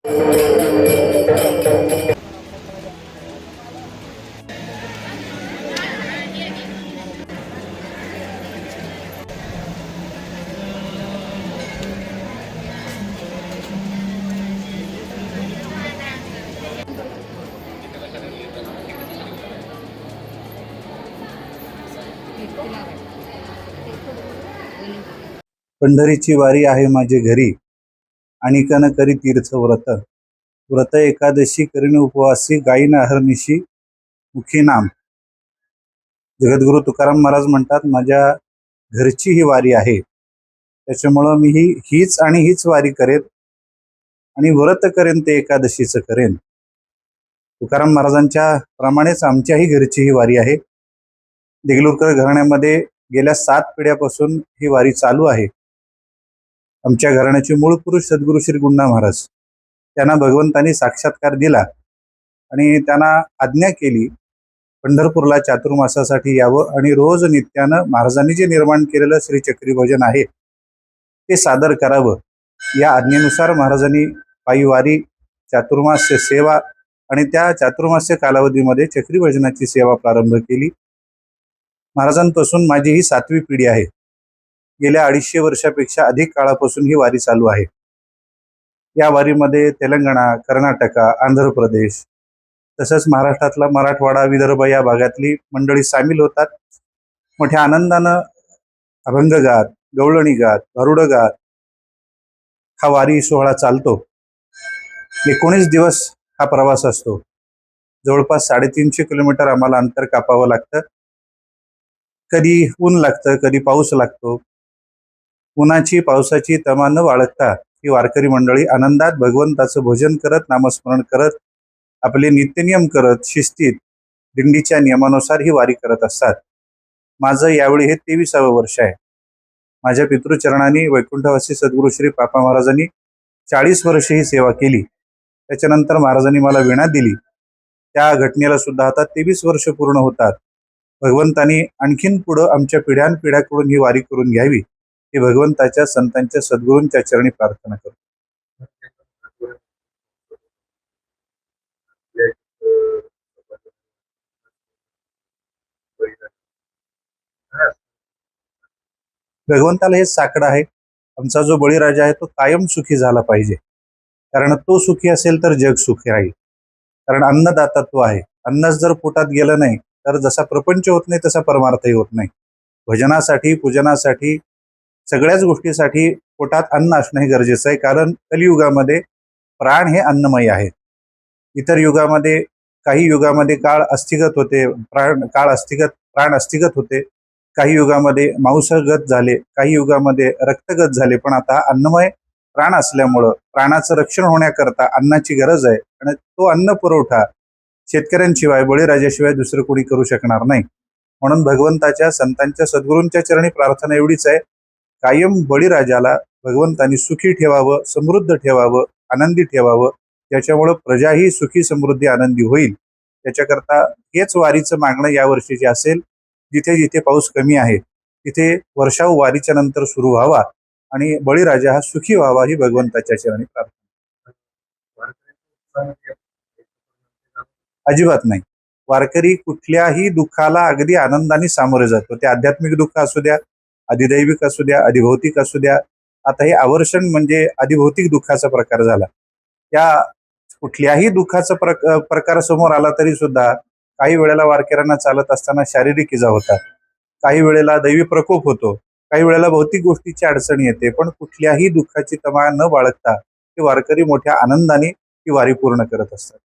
पंढरीची वारी आहे माझे घरी, आणि कन करी तीर्थ व्रत. व्रत एकादशी करीन उपवासी, गायीन अहर्निशी मुखी नाम. जगद्गुरु तुकाराम महाराज म्हणतात, माझ्या घरची ही वारी आहे, त्याच्यामुळं मी हीच आणि हीच वारी करेन आणि व्रत करेन ते एकादशीचं करेन. तुकाराम महाराजांच्या प्रमाणेच आमच्याही घरची ही वारी आहे. देगलूरकर घराण्यामध्ये गेल्या 7 पिढ्यापासून ही वारी चालू आहे. आमच्या घराण्याचे मूळ पुरुष सद्गुरू श्री गुंडा महाराज, त्यांना भगवंतांनी साक्षात्कार दिला आणि त्यांना आज्ञा केली पंढरपूरला चातुर्मासासाठी यावं आणि रोज नित्यानं महाराजांनी जे निर्माण केलेलं श्री चक्री भजन आहे ते सादर करावं. या आज्ञेनुसार महाराजांनी पायी वारी, चातुर्मास्य सेवा आणि त्या चातुर्मास्य कालावधीमध्ये चक्री भजनाची सेवा प्रारंभ केली. महाराजांपासून माझी ही 7वी पिढी आहे. गेल्या 250 वर्षापेक्षा अधिक काळापासून ही वारी चालू आहे. या वारीमध्ये तेलंगणा, कर्नाटका, आंध्र प्रदेश तसंच महाराष्ट्रातला मराठवाडा, विदर्भ या भागातली मंडळी सामील होतात. मोठ्या आनंदानं अभंगगात, गवळणी गात, भारुड गात हा वारी सोहळा चालतो. 19 दिवस हा प्रवास असतो. जवळपास 350 किलोमीटर आम्हाला अंतर कापावं लागतं. कधी ऊन लागतं, कधी पाऊस लागतो. उन्हाची पावसाची तमा न बाळगता ही वारकरी मंडळी आनंदात भगवंताचं भजन करत, नामस्मरण करत, आपले नित्यनियम करत, शिस्तीत दिंडीच्या नियमानुसार ही वारी करत असतात. माझं यावेळी हे 23वे वर्ष आहे. माझ्या पितृचरणांनी वैकुंठवासी सद्गुरू श्री पापा महाराजांनी 40 वर्ष ही सेवा केली. त्याच्यानंतर महाराजांनी मला वीणा दिली. त्या घटनेला सुद्धा आता 23 वर्ष पूर्ण होतात. भगवंतांनी आणखीन पुढं आमच्या पिढ्यानपिढ्याकडून ही वारी करून घ्यावी ही भगवंताच्या, संतांच्या, सद्गुरूंच्या चरणी प्रार्थना करतो. भगवंताला हे साकडं आहे. आमचा जो बळीराजा आहे तो कायम सुखी झाला पाहिजे, कारण तो सुखी असेल तर जग सुखी राहील. कारण अन्नदाता तो आहे. अन्नच जर पोटात गेलं नाही तर जसा प्रपंच होत नाही तसा परमार्थही होत नाही. भजनासाठी, पूजनासाठी, सगळ्याच गोष्टीसाठी पोटात अन्न असणं हे गरजेचं आहे. कारण कलियुगामध्ये प्राण हे अन्नमय आहे. इतर युगामध्ये, काही युगामध्ये काळ अस्थिगत होते, प्राण अस्थिगत होते. काही युगामध्ये मांसगत झाले, काही युगामध्ये रक्तगत झाले. पण आता अन्नमय प्राण असल्यामुळं प्राणाचं रक्षण होण्याकरता अन्नाची गरज आहे. आणि तो अन्न पुरवठा शेतकऱ्यांशिवाय, बळीराजाशिवाय दुसरं कोणी करू शकणार नाही. म्हणून भगवंताच्या, संतांच्या, सद्गुरूंच्या चरणी प्रार्थना एवढीच आहे, कायम बळीराजाला भगवंतांनी सुखी ठेवावं, समृद्ध ठेवावं, आनंदी ठेवावं, ज्याच्यामुळं प्रजाही सुखी, समृद्धी, आनंदी होईल. त्याच्याकरता हेच वारीचं मागणं यावर्षीचे असेल. जिथे जिथे पाऊस कमी आहे तिथे वर्षाव वारीच्या नंतर सुरू व्हावा आणि बळीराजा हा सुखी व्हावा ही भगवंताच्या चरणी प्रार्थना. अजिबात नाही. वारकरी कुठल्याही दुःखाला अगदी आनंदाने सामोरे जातो. ते आध्यात्मिक दुःख असू द्या, अधिदैविक असू द्या, अधिभौतिक असू द्या. आता हे आवर्षण म्हणजे अधिभौतिक दुःखाचा प्रकार झाला. त्या कुठल्याही दुःखाचा प्रकार समोर आला तरी सुद्धा काही वेळेला वारकऱ्यांना चालत असताना शारीरिक इजा होतात, काही वेळेला दैवी प्रकोप होतो, काही वेळेला भौतिक गोष्टीची अडचण येते. पण कुठल्याही दुःखाची तमा न बाळगता ते वारकरी मोठ्या आनंदाने ही वारी पूर्ण करत असतात.